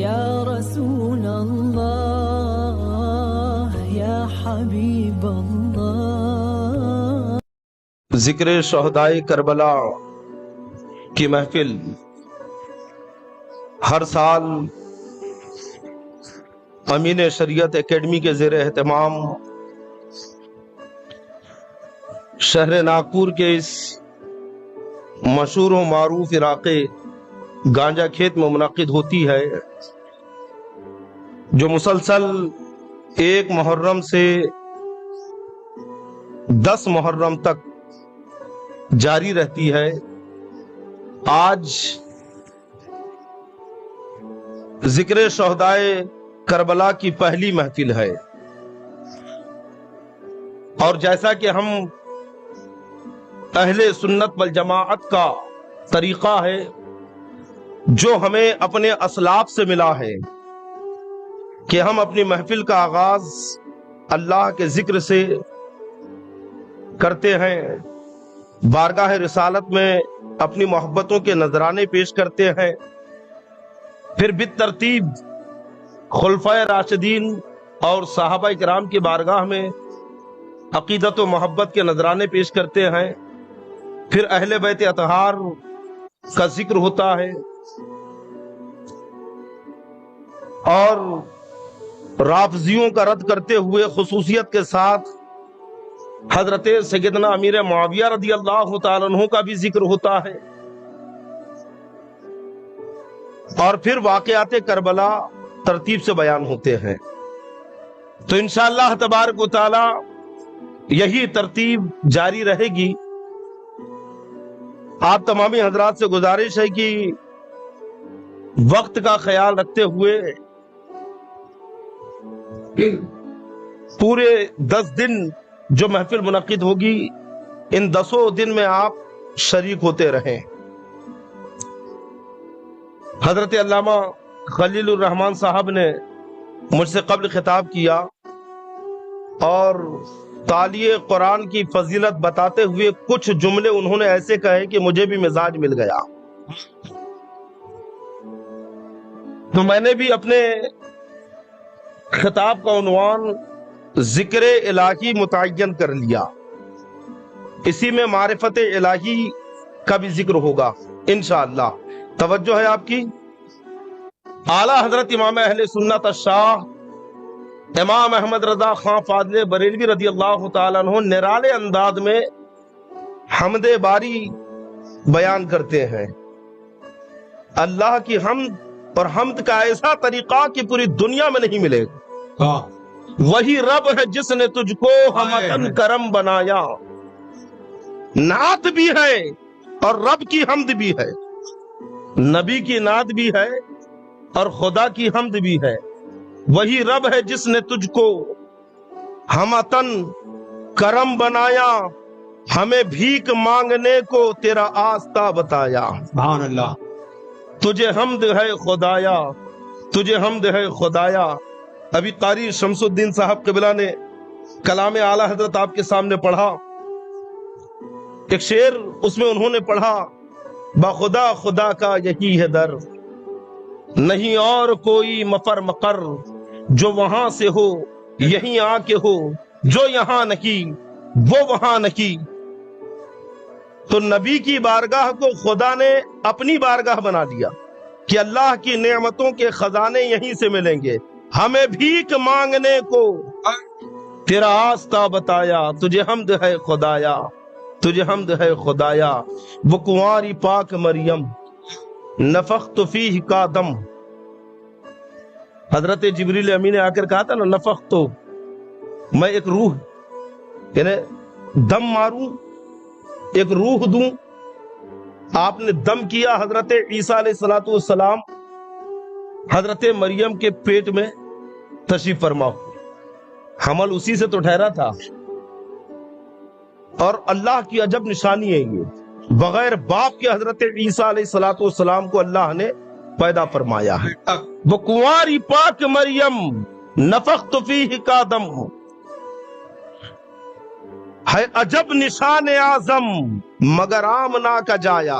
یا رسول اللہ یا حبیب اللہ۔ ذکر شہدائے کربلا کی محفل ہر سال امین شریعت اکیڈمی کے زیر اہتمام شہر ناگپور کے اس مشہور و معروف علاقے گانجا کھیت میں منعقد ہوتی ہے، جو مسلسل 1 محرم سے 10 محرم تک جاری رہتی ہے۔ آج ذکر شہدائے کربلا کی پہلی محفل ہے، اور جیسا کہ ہم اہل سنت والجماعت کا طریقہ ہے جو ہمیں اپنے اسلاف سے ملا ہے کہ ہم اپنی محفل کا آغاز اللہ کے ذکر سے کرتے ہیں، بارگاہ رسالت میں اپنی محبتوں کے نذرانے پیش کرتے ہیں، پھر بالترتیب خلفائے راشدین اور صحابہ کرام کی بارگاہ میں عقیدت و محبت کے نذرانے پیش کرتے ہیں، پھر اہل بیت اطہار کا ذکر ہوتا ہے، اور رافضیوں کا رد کرتے ہوئے خصوصیت کے ساتھ حضرت سیدنا امیر معاویہ رضی اللہ تعالیٰ عنہ کا بھی ذکر ہوتا ہے، اور پھر واقعات کربلا ترتیب سے بیان ہوتے ہیں۔ تو انشاءاللہ تبارک و تعالی یہی ترتیب جاری رہے گی۔ آپ تمامی حضرات سے گزارش ہے کہ وقت کا خیال رکھتے ہوئے پورے 10 دن جو محفل منعقد ہوگی، ان 10 دن میں آپ شریک ہوتے رہیں۔ حضرت علامہ خلیل الرحمن صاحب نے مجھ سے قبل خطاب کیا اور تالیہ قرآن کی فضیلت بتاتے ہوئے کچھ جملے انہوں نے ایسے کہے کہ مجھے بھی مزاج مل گیا، تو میں نے بھی اپنے خطاب کا عنوان ذکر الہی متعین کر لیا۔ اسی میں معرفت الہی کا بھی ذکر ہوگا انشاءاللہ۔ توجہ ہے آپ کی؟ اعلیٰ حضرت امام اہل سنت الشاہ امام احمد رضا خان فاضل بریلوی رضی اللہ تعالیٰ عنہ نرالے انداز میں حمد باری بیان کرتے ہیں۔ اللہ کی حمد اور حمد کا ایسا طریقہ کہ پوری دنیا میں نہیں ملے گا۔ وہی رب ہے جس نے تجھ کو ہمتن کرم بنایا، نعت بھی ہے اور رب کی حمد بھی ہے، نبی کی نعت بھی ہے اور خدا کی حمد بھی ہے۔ وہی رب ہے جس نے تجھ کو ہمتن کرم بنایا، ہمیں بھیک مانگنے کو تیرا آستہ بتایا۔ سبحان اللہ۔ تجھے حمد ہے خدایا، تجھے حمد ہے خدایا۔ ابھی قاری شمس الدین صاحب قبلہ نے کلام اعلیٰ حضرت آپ کے سامنے پڑھا، ایک شعر اس میں انہوں نے پڑھا، بخدا خدا کا یہی ہے در، نہیں اور کوئی مفر مقر، جو وہاں سے ہو یہیں آ کے ہو، جو یہاں نہیں وہ وہاں نہیں۔ تو نبی کی بارگاہ کو خدا نے اپنی بارگاہ بنا دیا کہ اللہ کی نعمتوں کے خزانے یہیں سے ملیں گے، ہمیں بھیک مانگنے کو تیرا آستہ بتایا۔ تجھے حمد ہے خدایا، تجھے حمد ہے خدایا۔ وہ کنواری پاک مریم نفخت فیہ کا دم، حضرت جبریل امین نے آ کر کہا تھا نا، نفخت تو میں ایک روح یعنی دم ماروں، ایک روح دوں۔ آپ نے دم کیا، حضرت عیسیٰ علیہ السلام حضرت مریم کے پیٹ میں تشریف فرما ہوئے، حمل اسی سے تو ٹھہرا تھا۔ اور اللہ کی عجب نشانی ہے یہ، بغیر باپ کے حضرت عیسیٰ علیہ السلام کو اللہ نے پیدا فرمایا ہے۔ وہ کنواری پاک مریم نفخت فیہ کا دم، ہے عجب نشان اعظم مگر آمنہ کا جایا۔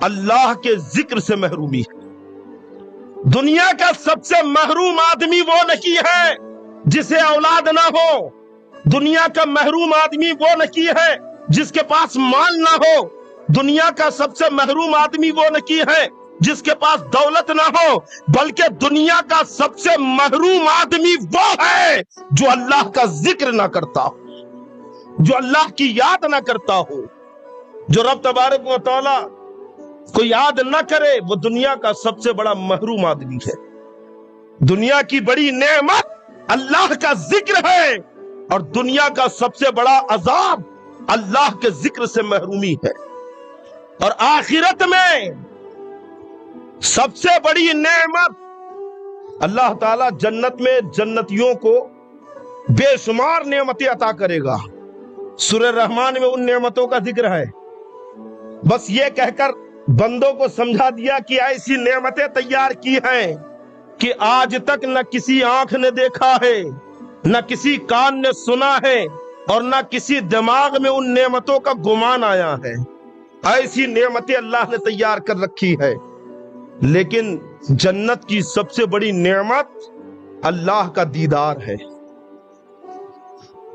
اللہ کے ذکر سے محرومی ہے۔ دنیا کا سب سے محروم آدمی وہ نہیں ہے جسے اولاد نہ ہو، دنیا کا محروم آدمی وہ نہیں ہے جس کے پاس مال نہ ہو، دنیا کا سب سے محروم آدمی وہ نہیں ہے جس کے پاس دولت نہ ہو، بلکہ دنیا کا سب سے محروم آدمی وہ ہے جو اللہ کا ذکر نہ کرتا ہو، جو اللہ کی یاد نہ کرتا ہو۔ جو رب تبارک و تعالی کو یاد نہ کرے وہ دنیا کا سب سے بڑا محروم آدمی ہے۔ دنیا کی بڑی نعمت اللہ کا ذکر ہے، اور دنیا کا سب سے بڑا عذاب اللہ کے ذکر سے محرومی ہے۔ اور آخرت میں سب سے بڑی نعمت اللہ تعالی جنت میں جنتیوں کو بے شمار نعمتیں عطا کرے گا۔ سورہ رحمان میں ان نعمتوں کا ذکر ہے۔ بس یہ کہہ کر بندوں کو سمجھا دیا کہ ایسی نعمتیں تیار کی ہیں کہ آج تک نہ کسی آنکھ نے دیکھا ہے، نہ کسی کان نے سنا ہے، اور نہ کسی دماغ میں ان نعمتوں کا گمان آیا ہے۔ ایسی نعمتیں اللہ نے تیار کر رکھی ہے۔ لیکن جنت کی سب سے بڑی نعمت اللہ کا دیدار ہے۔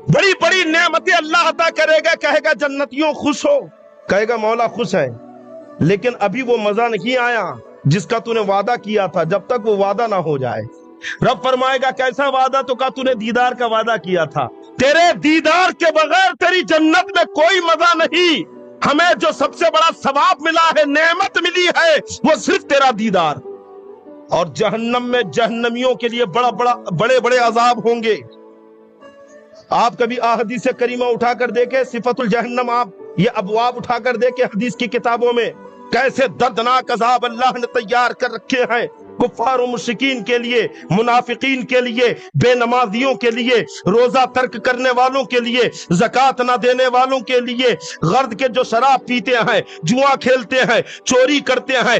بڑی بڑی نعمتیں اللہ عطا کرے گا، کہے گا جنتیوں خوش ہو، کہے گا مولا خوش ہے، لیکن ابھی وہ مزہ نہیں آیا جس کا تو نے وعدہ کیا تھا، جب تک وہ وعدہ نہ ہو جائے۔ رب فرمائے گا کیسا وعدہ؟ تو کہا تو نے دیدار کا وعدہ کیا تھا، تیرے دیدار کے بغیر تیری جنت میں کوئی مزہ نہیں۔ ہمیں جو سب سے بڑا ثواب ملا ہے، نعمت ملی ہے، وہ صرف تیرا دیدار۔ اور جہنم میں جہنمیوں کے لیے بڑے بڑے عذاب ہوں گے۔ آپ کبھی احادیث کریمہ اٹھا کر دیکھیں، صفت الجہنم، آپ یہ ابواب اٹھا کر دیکھیں حدیث کی کتابوں میں، کیسے دردناک عذاب اللہ نے تیار کر رکھے ہیں کفار و مشرکین کے لیے، منافقین کے لیے، بے نمازیوں کے لیے، روزہ ترک کرنے والوں کے لیے، زکوٰۃ نہ دینے والوں کے لیے، غرض کے جو شراب پیتے ہیں، جوا کھیلتے ہیں، چوری کرتے ہیں،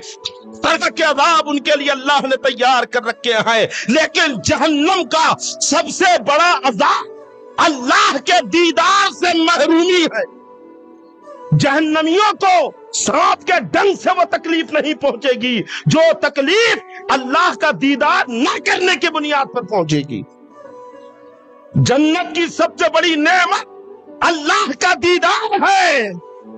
طرح کے عذاب ان کے لیے اللہ نے تیار کر رکھے ہیں۔ لیکن جہنم کا سب سے بڑا عذاب اللہ کے دیدار سے محرومی ہے۔ جہنمیوں کو سانپ کے ڈنگ سے وہ تکلیف نہیں پہنچے گی جو تکلیف اللہ کا دیدار نہ کرنے کی بنیاد پر پہنچے گی۔ جنت کی سب سے بڑی نعمت اللہ کا دیدار ہے،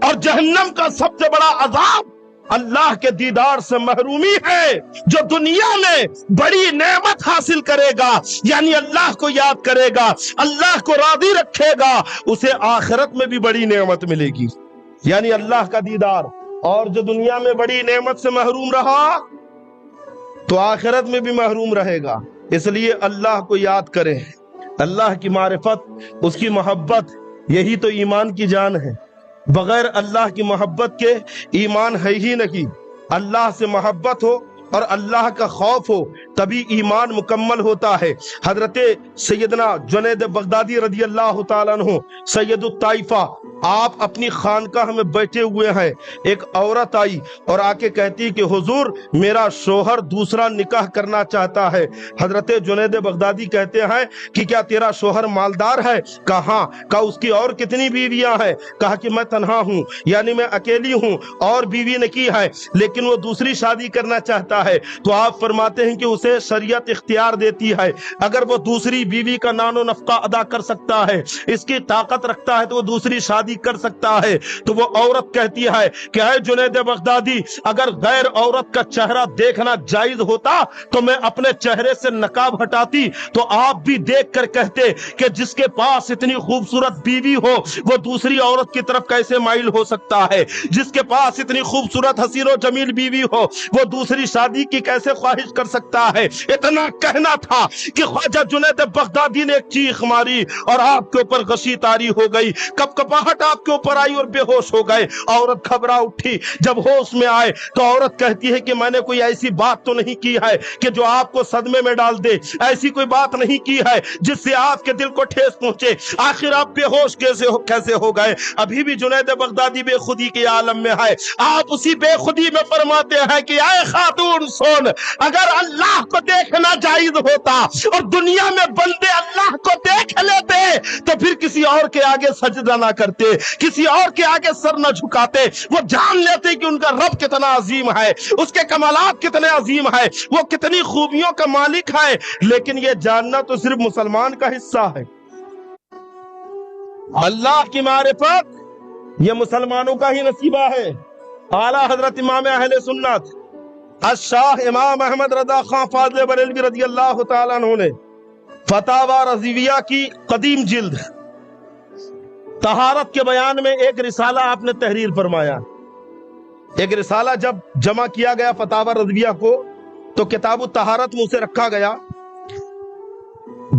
اور جہنم کا سب سے بڑا عذاب اللہ کے دیدار سے محرومی ہے۔ جو دنیا میں بڑی نعمت حاصل کرے گا، یعنی اللہ کو یاد کرے گا، اللہ کو راضی رکھے گا، اسے آخرت میں بھی بڑی نعمت ملے گی، یعنی اللہ کا دیدار۔ اور جو دنیا میں بڑی نعمت سے محروم رہا تو آخرت میں بھی محروم رہے گا۔ اس لیے اللہ کو یاد کریں، اللہ کی معرفت، اس کی محبت، یہی تو ایمان کی جان ہے۔ بغیر اللہ کی محبت کے ایمان ہے ہی نہیں۔ اللہ سے محبت ہو اور اللہ کا خوف ہو تبھی ایمان مکمل ہوتا ہے۔ حضرت سیدنا جنید بغدادی رضی اللہ تعالیٰ عنہ، سید الطائفہ، آپ اپنی خانقاہ میں بیٹھے ہوئے ہیں، ایک عورت آئی اور آ کے کہتی کہ حضور میرا شوہر دوسرا نکاح کرنا چاہتا ہے۔ حضرت جنید بغدادی کہتے ہیں کہ کیا تیرا شوہر مالدار ہے؟ کہا ہاں۔ کہا اس کی اور کتنی بیویاں ہیں؟ کہا کہ میں تنہا ہوں، یعنی میں اکیلی ہوں، اور بیوی نہیں ہے، لیکن وہ دوسری شادی کرنا چاہتا ہے۔ تو آپ فرماتے ہیں کہ اسے شریعت اختیار دیتی ہے، اگر وہ دوسری بیوی کا نان و نفقہ ادا کر سکتا ہے، اس کی طاقت رکھتا ہے، تو وہ دوسری شادی کر سکتا ہے۔ تو وہ عورت کہتی ہے کہ اے جنید بغدادی، اگر غیر عورت کا چہرہ دیکھنا جائز ہوتا تو میں اپنے چہرے سے نقاب ہٹاتی، تو آپ بھی دیکھ کر کہتے کہ جس کے پاس اتنی خوبصورت بیوی ہو وہ دوسری عورت کی طرف کیسے مائل ہو سکتا ہے؟ جس کے پاس اتنی خوبصورت حسین و جمیل بیوی ہو وہ دوسری شادی کی کیسے خواہش کر سکتا ہے؟ اتنا کہنا تھا کہ خواجہ جنید بغدادی نے ایک چیخ ماری اور آپ کے اوپر غشی طاری ہو گئی، کپکپاہٹ آپ کے اوپر آئی اور بے ہوش ہو گئے۔ عورت گھبرا اٹھی، جب ہوش میں آئے تو عورت کہتی ہے کہ میں نے کوئی ایسی بات تو نہیں کی ہے کہ جو آپ کو صدمے میں ڈال دے، ایسی کوئی بات نہیں کی ہے جس سے آپ کے دل کو ٹھیس پہنچے، آخر آپ بے ہوش کیسے ہو گئے؟ ابھی بھی جنید بغدادی بے خودی کے عالم میں ہے۔ آپ اسی بے خودی میں فرماتے ہیں کہ اے خاتون سن، اگر اللہ اللہ کو دیکھنا جائز ہوتا اور دنیا میں بندے اللہ کو دیکھ لیتے تو پھر کسی اور کے آگے سجدہ نہ کرتے, کسی اور کے آگے سر نہ جھکاتے. وہ جان لیتے کہ ان کا رب کتنا عظیم ہے, اس کے کمالات کتنے عظیم ہے, وہ کتنی خوبیوں کا مالک ہے. لیکن یہ جاننا تو صرف مسلمان کا حصہ ہے. اللہ کی معرفت یہ مسلمانوں کا ہی نصیبہ ہے. اعلیٰ حضرت امام اہل سنت الشاہ امام احمد رضا خان فاضل بریلوی رضی اللہ تعالیٰ عنہ نے فتاوی رضویہ کی قدیم جلد طہارت کے بیان میں ایک رسالہ آپ نے تحریر فرمایا. ایک رسالہ جب جمع کیا گیا فتاوی رضویہ کو تو کتاب الطہارت میں اسے رکھا گیا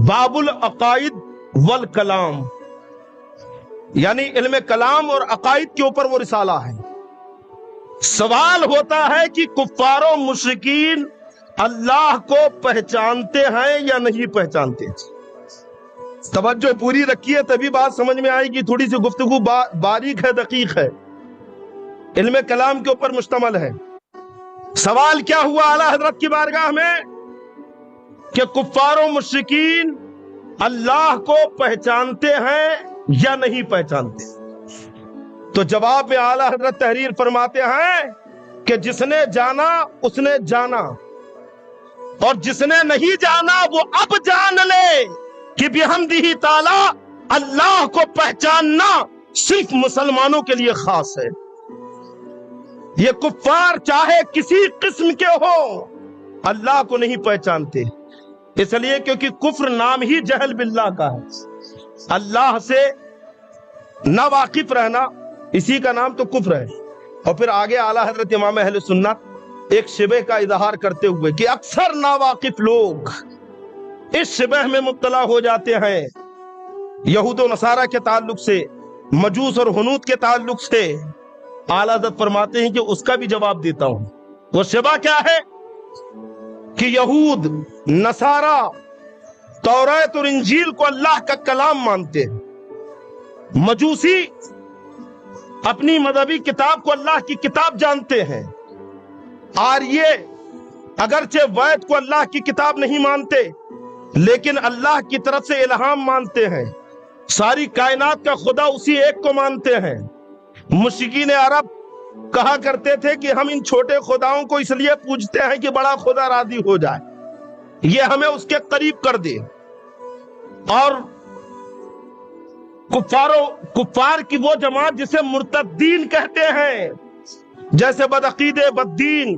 باب العقائد والکلام, یعنی علم کلام اور عقائد کے اوپر وہ رسالہ ہے. سوال ہوتا ہے کہ کفار و مشرکین اللہ کو پہچانتے ہیں یا نہیں پہچانتے؟ توجہ پوری رکھیے تبھی بات سمجھ میں آئے گی. تھوڑی سی گفتگو باریک ہے, دقیق ہے, علم کلام کے اوپر مشتمل ہے. سوال کیا ہوا اعلیٰ حضرت کی بارگاہ میں کہ کفار و مشرکین اللہ کو پہچانتے ہیں یا نہیں پہچانتے؟ تو جواب میں اعلیٰ حضرت تحریر فرماتے ہیں کہ جس نے جانا اس نے جانا, اور جس نے نہیں جانا وہ اب جان لے کہ بحمدہ تعالی اللہ کو پہچاننا صرف مسلمانوں کے لیے خاص ہے. یہ کفار چاہے کسی قسم کے ہو اللہ کو نہیں پہچانتے, اس لیے کیونکہ کفر نام ہی جہل باللہ کا ہے. اللہ سے نہ واقف رہنا اسی کا نام تو کفر ہے. اور پھر آگے اعلیٰ حضرت امام اہل سنت ایک شبہ کا اظہار کرتے ہوئے کہ اکثر ناواقف لوگ اس شبہ میں مبتلا ہو جاتے ہیں یہود و نصارہ کے تعلق سے, مجوس اور ہنود کے تعلق سے. اعلیٰ حضرت فرماتے ہیں کہ اس کا بھی جواب دیتا ہوں. وہ شبہ کیا ہے کہ یہود نصارہ توریت اور انجیل کو اللہ کا کلام مانتے ہیں, مجوسی اپنی مذہبی کتاب کو اللہ کی کتاب جانتے ہیں, آریے اگرچہ وید کو اللہ کی کتاب نہیں مانتے لیکن اللہ کی طرف سے الہام مانتے ہیں, ساری کائنات کا خدا اسی ایک کو مانتے ہیں. مشرکین عرب کہا کرتے تھے کہ ہم ان چھوٹے خداؤں کو اس لیے پوجتے ہیں کہ بڑا خدا راضی ہو جائے, یہ ہمیں اس کے قریب کر دے. اور کفار کی وہ جماعت جسے مرتدین کہتے ہیں, جیسے بدعقیدے بددین,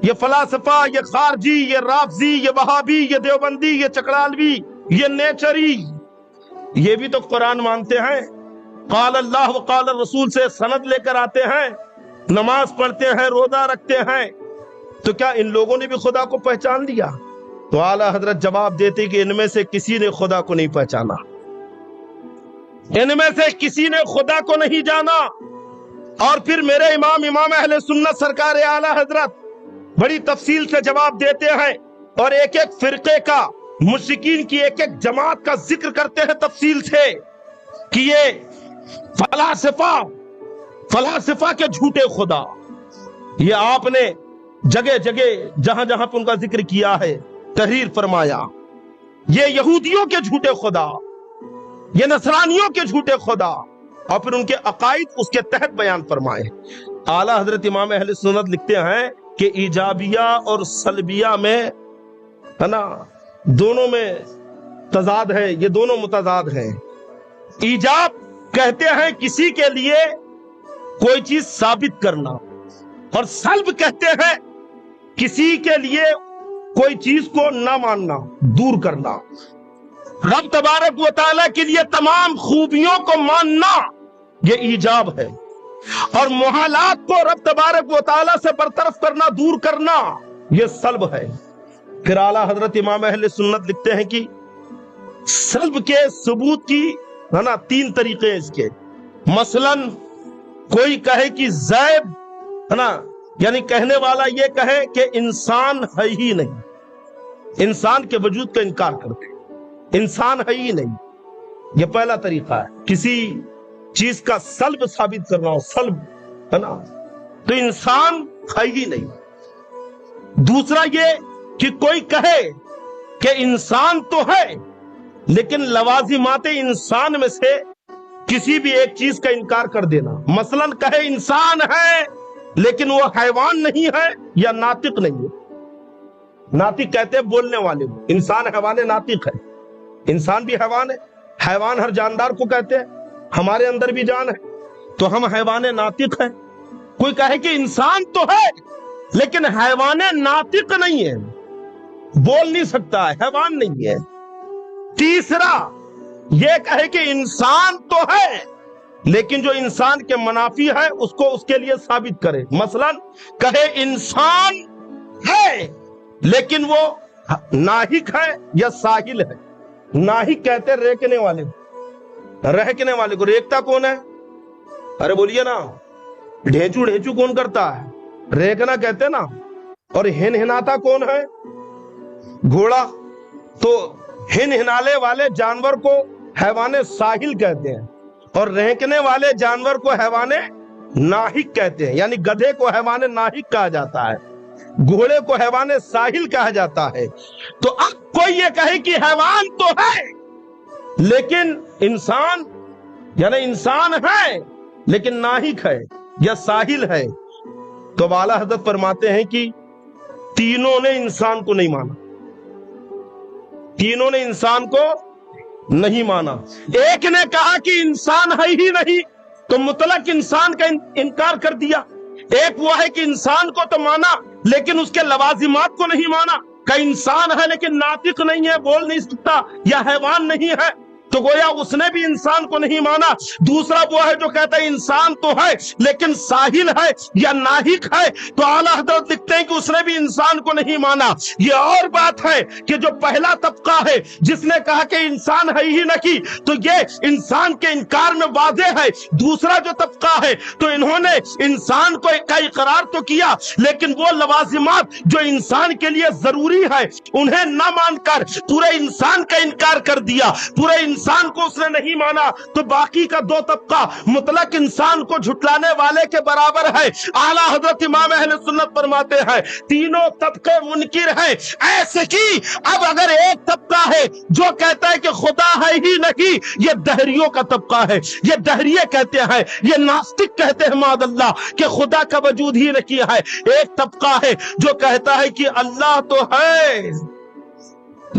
یہ فلاسفہ, یہ خارجی, یہ رافضی, یہ وہابی, یہ دیوبندی, یہ چکرالوی, یہ نیچری, یہ بھی تو قرآن مانتے ہیں, قال اللہ وقال الرسول سے سند لے کر آتے ہیں, نماز پڑھتے ہیں, روزہ رکھتے ہیں. تو کیا ان لوگوں نے بھی خدا کو پہچان لیا؟ تو اعلیٰ حضرت جواب دیتے کہ ان میں سے کسی نے خدا کو نہیں پہچانا, ان میں سے کسی نے خدا کو نہیں جانا. اور پھر میرے امام اہل سنت سرکار اعلیٰ حضرت بڑی تفصیل سے جواب دیتے ہیں اور ایک ایک فرقے کا, مشرکین کی ایک ایک جماعت کا ذکر کرتے ہیں تفصیل سے کہ یہ فلاسفہ کے جھوٹے خدا. یہ آپ نے جگہ جگہ جہاں جہاں پہ ان کا ذکر کیا ہے تحریر فرمایا, یہ یہودیوں کے جھوٹے خدا, یہ نصرانیوں کے جھوٹے خدا, اور پھر ان کے عقائد اس کے تحت بیان فرمائے. اعلیٰ حضرت امام اہل سنت لکھتے ہیں کہ ایجابیہ اور سلبیہ میں ہے نا دونوں میں تضاد ہے, یہ دونوں متضاد ہیں. ایجاب کہتے ہیں کسی کے لیے کوئی چیز ثابت کرنا, اور سلب کہتے ہیں کسی کے لیے کوئی چیز کو نہ ماننا, دور کرنا. رب تبارک و تعالیٰ کے لیے تمام خوبیوں کو ماننا یہ ایجاب ہے, اور محالات کو رب تبارک و تعالیٰ سے برطرف کرنا, دور کرنا یہ سلب ہے. پھر اعلیٰ حضرت امام اہل سنت لکھتے ہیں کہ سلب کے ثبوت کی ہے نا 3 طریقے اس کے. مثلا کوئی کہے کہ زیب ہے نا, یعنی کہنے والا یہ کہے کہ انسان ہے ہی نہیں, انسان کے وجود کا انکار کرتے, انسان ہے ہی نہیں. یہ پہلا طریقہ ہے, کسی چیز کا سلب ثابت کرنا ہو, سلب ہے نا, تو انسان ہے ہی نہیں. دوسرا یہ کہ کوئی کہے کہ انسان تو ہے لیکن لوازمات انسان میں سے کسی بھی ایک چیز کا انکار کر دینا. مثلا کہے انسان ہے لیکن وہ حیوان نہیں ہے یا ناطق نہیں ہے. ناطق کہتے ہیں بولنے والے کو. انسان حیوان ناطق ہے. انسان بھی حیوان ہے. حیوان ہر جاندار کو کہتے ہیں. ہمارے اندر بھی جان ہے تو ہم حیوان ناطق ہیں. کوئی کہے کہ انسان تو ہے لیکن حیوان ناطق نہیں ہے, بول نہیں سکتا ہے, حیوان نہیں ہے. تیسرا یہ کہے کہ انسان تو ہے لیکن جو انسان کے منافی ہے اس کو اس کے لیے ثابت کرے. مثلا کہے انسان ہے لیکن وہ ناہک ہے یا ساحل ہے. ناہک کہتے ریکنے والے کو. رہکنے والے کو. ریکتا کون ہے؟ ارے بولیے نا. ڈھینچو ڈھینچو کون کرتا ہے؟ ریکنا کہتے نا. اور ہن ہناتا کون ہے؟ گھوڑا. تو ہن ہنالے والے جانور کو حیوان ساحل کہتے ہیں اور رہکنے والے جانور کو حیوان ناہک کہتے ہیں. یعنی گدھے کو حیوان ناہک کہا جاتا ہے, گھوڑے کو حیوان ساحل کہا جاتا ہے. تو اب کوئی یہ کہے کہ حیوان تو ہے لیکن انسان, یعنی انسان ہے لیکن ناہک ہے یا ساحل ہے, تو اعلیٰ حضرت فرماتے ہیں کہ تینوں نے انسان کو نہیں مانا. تینوں نے انسان کو نہیں مانا. ایک نے کہا کہ انسان ہے ہی نہیں تو مطلق انسان کا انکار کر دیا. ایک وہ ہے کہ انسان کو تو مانا لیکن اس کے لوازمات کو نہیں مانا. کہ انسان ہے لیکن ناطق نہیں ہے, بول نہیں سکتا یا حیوان نہیں ہے, تو گویا اس نے بھی انسان کو نہیں مانا. دوسرا وہ ہے جو کہتا ہے انسان تو ہے لیکن ساحل ہے یا ناہک ہے, تو اعلیٰ حضرت لکھتے ہیں کہ اس نے بھی انسان کو نہیں مانا. یہ اور بات ہے کہ جو پہلا طبقہ ہے جس نے کہا کہ انسان ہے ہی نہیں, تو یہ انسان کے انکار میں واضح ہے. دوسرا جو طبقہ ہے تو انہوں نے انسان کو کا اقرار تو کیا لیکن وہ لوازمات جو انسان کے لیے ضروری ہے انہیں نہ مان کر پورے انسان کا انکار کر دیا. پورے انسان کو اس نے نہیں مانا. تو باقی کا دو طبقہ مطلق انسان کو جھٹلانے والے کے برابر ہے. اعلیٰ حضرت امام اہل سنت فرماتے ہیں تینوں طبقے منکر ہیں. ایسے کی اب اگر ایک طبقہ ہے جو کہتا ہے کہ خدا ہے ہی نہیں, یہ دہریوں کا طبقہ ہے. یہ دہریے کہتے ہیں, یہ ناستک کہتے ہیں معاذ اللہ کہ خدا کا وجود ہی نہیں ہے. ایک طبقہ ہے جو کہتا ہے کہ اللہ تو ہے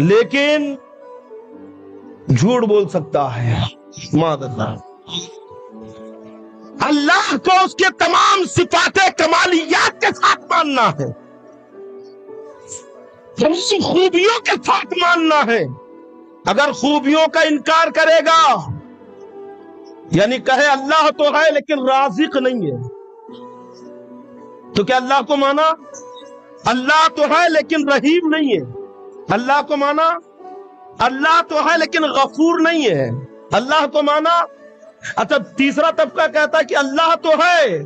لیکن جھوٹ بول سکتا ہے. معاذ اللہ. اللہ کو اس کے تمام صفات کمالیات کے ساتھ ماننا ہے, خوبیوں کے ساتھ ماننا ہے. اگر خوبیوں کا انکار کرے گا یعنی کہے اللہ تو ہے لیکن رازق نہیں ہے, تو کیا اللہ کو مانا؟ اللہ تو ہے لیکن رحیم نہیں ہے. اللہ کو مانا اللہ تو ہے لیکن غفور نہیں ہے. اللہ کو مانا. اچھا تیسرا طبقہ کہتا ہے کہ اللہ تو ہے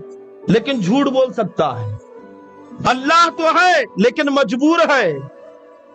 لیکن جھوٹ بول سکتا ہے. اللہ تو ہے لیکن مجبور ہے.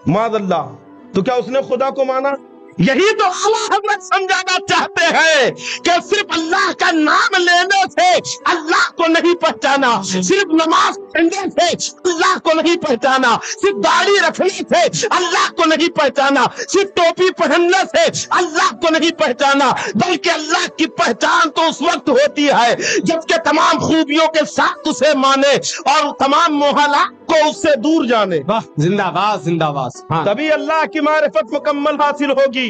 معاذ اللہ. تو کیا اس نے خدا کو مانا؟ یہی تو حضرت سمجھانا چاہتے ہیں کہ صرف اللہ کا نام لینے سے اللہ کو نہیں پہچانا, صرف نماز پڑھنے سے اللہ کو نہیں پہچانا, صرف داڑھی رکھنے سے اللہ کو نہیں پہچانا, صرف ٹوپی پہننے سے اللہ کو نہیں پہچانا, بلکہ اللہ کی پہچان تو اس وقت ہوتی ہے جبکہ تمام خوبیوں کے ساتھ اسے مانے اور تمام محالات کو اس سے دور جانے. زندہ باد زندہ باد. تبھی اللہ کی معرفت مکمل حاصل ہوگی.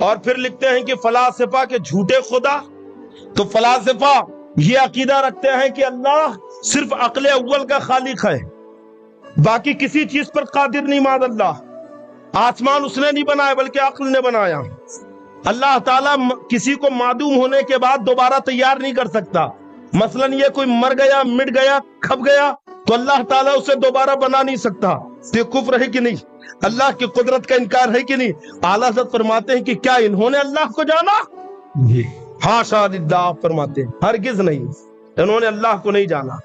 اور پھر لکھتے ہیں کہ فلاسفہ کے جھوٹے خدا. تو فلاسفہ یہ عقیدہ رکھتے ہیں کہ اللہ صرف عقل اول کا خالق ہے, باقی کسی چیز پر قادر نہیں. معاذ اللہ. آسمان اس نے نہیں بنایا بلکہ عقل نے بنایا. اللہ تعالیٰ کسی کو معدوم ہونے کے بعد دوبارہ تیار نہیں کر سکتا. مثلا یہ کوئی مر گیا, مٹ گیا, کھپ گیا, تو اللہ تعالیٰ اسے دوبارہ بنا نہیں سکتا. تو یہ کفر ہے کہ نہیں؟ اللہ کی قدرت کا انکار ہے کہ نہیں؟ اعلیٰ حضرت فرماتے ہیں کہ کیا انہوں نے اللہ کو جانا؟ حاشا للہ. فرماتے ہیں ہرگز نہیں, انہوں نے اللہ کو نہیں جانا.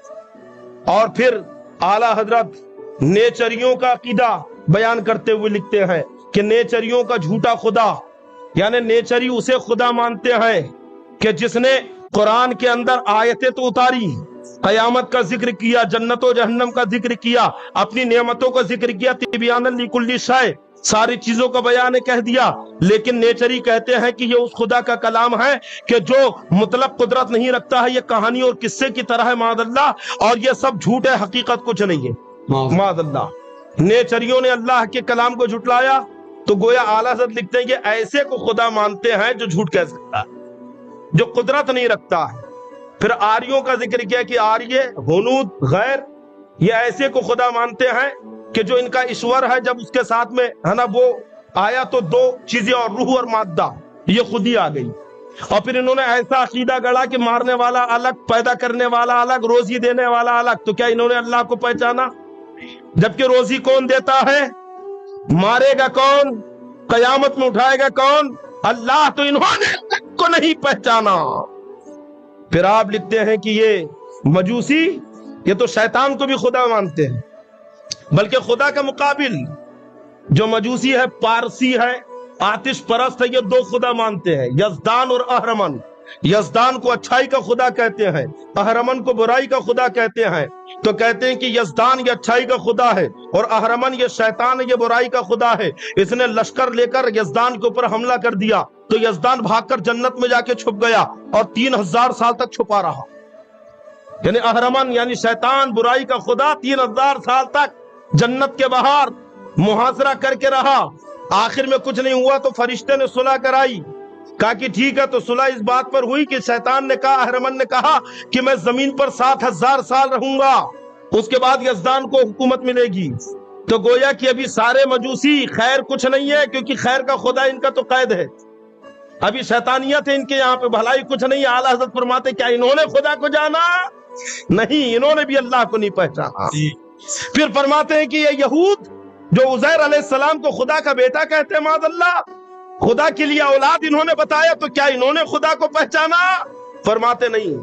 اور پھر اعلیٰ حضرت نیچریوں کا عقیدہ بیان کرتے ہوئے لکھتے ہیں کہ نیچریوں کا جھوٹا خدا, یعنی نیچری اسے خدا مانتے ہیں کہ جس نے قرآن کے اندر آیتیں تو اتاری قیامت کا ذکر کیا، جنت و جہنم کا ذکر کیا، اپنی نعمتوں کا ذکر کیا، تبیانا لکل شیء، ساری چیزوں کا بیان کہہ دیا، لیکن نیچری کہتے ہیں کہ یہ اس خدا کا کلام ہے کہ جو مطلق قدرت نہیں رکھتا ہے، یہ کہانی اور قصے کی طرح ہے معاذ اللہ، اور یہ سب جھوٹ ہے، حقیقت کچھ نہیں ہے معاذ اللہ۔ نیچریوں نے اللہ کے کلام کو جھٹلایا تو گویا اعلیٰ حضرت لکھتے ہیں کہ ایسے کو خدا مانتے ہیں جو جھوٹ کہہ سکتا ہے، جو قدرت نہیں رکھتا ہے۔ پھر آریوں کا ذکر کیا کہ آریے، ہنود، غیر، یہ ایسے کو خدا مانتے ہیں کہ جو ان کا ایشور ہے، جب اس کے ساتھ میں ہے نا وہ آیا تو دو چیزیں اور روح اور مادہ یہ خود ہی آ گئی۔ اور پھر انہوں نے ایسا عقیدہ گڑا کہ مارنے والا الگ، پیدا کرنے والا الگ، روزی دینے والا الگ، تو کیا انہوں نے اللہ کو پہچانا؟ جبکہ روزی کون دیتا ہے، مارے گا کون، قیامت میں اٹھائے گا کون؟ اللہ، تو انہوں نے اللہ کو نہیں پہچانا۔ پھر آپ لکھتے ہیں کہ یہ مجوسی، یہ تو شیطان کو بھی خدا مانتے ہیں، بلکہ خدا کا مقابل جو مجوسی ہے، پارسی ہے، آتش پرست ہے، یہ دو خدا مانتے ہیں، یزدان اور اہرمن۔ یزدان کو اچھائی کا خدا کہتے ہیں، اہرمن کو برائی کا خدا کہتے ہیں۔ تو کہتے ہیں کہ یزدان یہ اچھائی کا خدا ہے اور اہرمن یہ شیطان ہے، یہ برائی کا خدا ہے۔ اس نے لشکر لے کر یزدان کے اوپر حملہ کر دیا تو یزدان بھاگ کر جنت میں جا کے چھپ گیا اور 3000 سال تک چھپا رہا۔ یعنی اہرمن یعنی شیطان، برائی کا خدا، 3000 سال تک جنت کے باہر محاصرہ کر کے رہا۔ آخر میں کچھ نہیں ہوا تو فرشتے نے صلح کرائی، کہا کہ ٹھیک ہے، تو صلح اس بات پر ہوئی کہ شیطان نے کہا، اہرمن نے کہا کہ میں زمین پر 7000 سال رہوں گا، اس کے بعد یزدان کو حکومت ملے گی۔ تو گویا کہ ابھی سارے مجوسی، خیر کچھ نہیں ہے، کیونکہ خیر کا خدا ان کا تو قید ہے، ابھی شیطانیت ہے ان کے یہاں پہ، بھلائی کچھ نہیں۔ اعلیٰ حضرت فرماتے کیا انہوں نے خدا کو جانا؟ نہیں، انہوں نے بھی اللہ کو نہیں پہچانا۔ پھر فرماتے ہیں کہ یہ یہود جو عزیر علیہ السلام کو خدا کا بیٹا کہتے ہیں معاذ اللہ، خدا کے لیے اولاد انہوں نے بتایا، تو کیا انہوں نے خدا کو پہچانا؟ فرماتے نہیں۔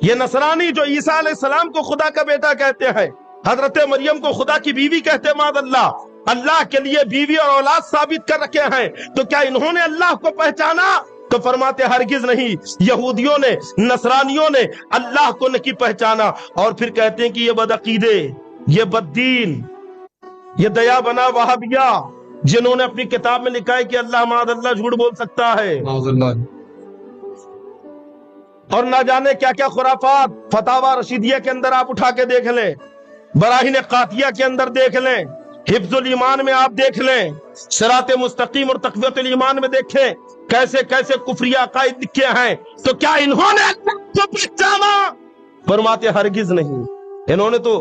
یہ نصرانی جو عیسیٰ علیہ السلام کو خدا کا بیٹا کہتے ہیں، حضرت مریم کو خدا کی بیوی کہتے ہیں معاذ اللہ، اللہ کے لیے بیوی اور اولاد ثابت کر رکھے ہیں، تو کیا انہوں نے اللہ کو پہچانا؟ تو فرماتے ہرگز نہیں، یہودیوں نے، نصرانیوں نے اللہ کو نہیں پہچانا۔ اور پھر کہتے ہیں کہ یہ بدعقیدے، یہ بددین، یہ دیا بنا وہابیہ، جنہوں نے اپنی کتاب میں لکھا ہے کہ اللہ معاذ اللہ جھوٹ بول سکتا ہے، اور نہ جانے کیا کیا خرافات فتاوی رشیدیہ کے اندر آپ اٹھا کے دیکھ لیں، براہین قاطعیہ کے اندر دیکھ لیں، حفظ الایمان میں آپ دیکھ لیں، صراط مستقیم اور تقویت الایمان میں دیکھیں کیسے کیسے کفری عقائد لکھے ہیں۔ تو کیا انہوں نے اللہ کو پہچانا؟ فرماتے ہرگز نہیں، انہوں نے تو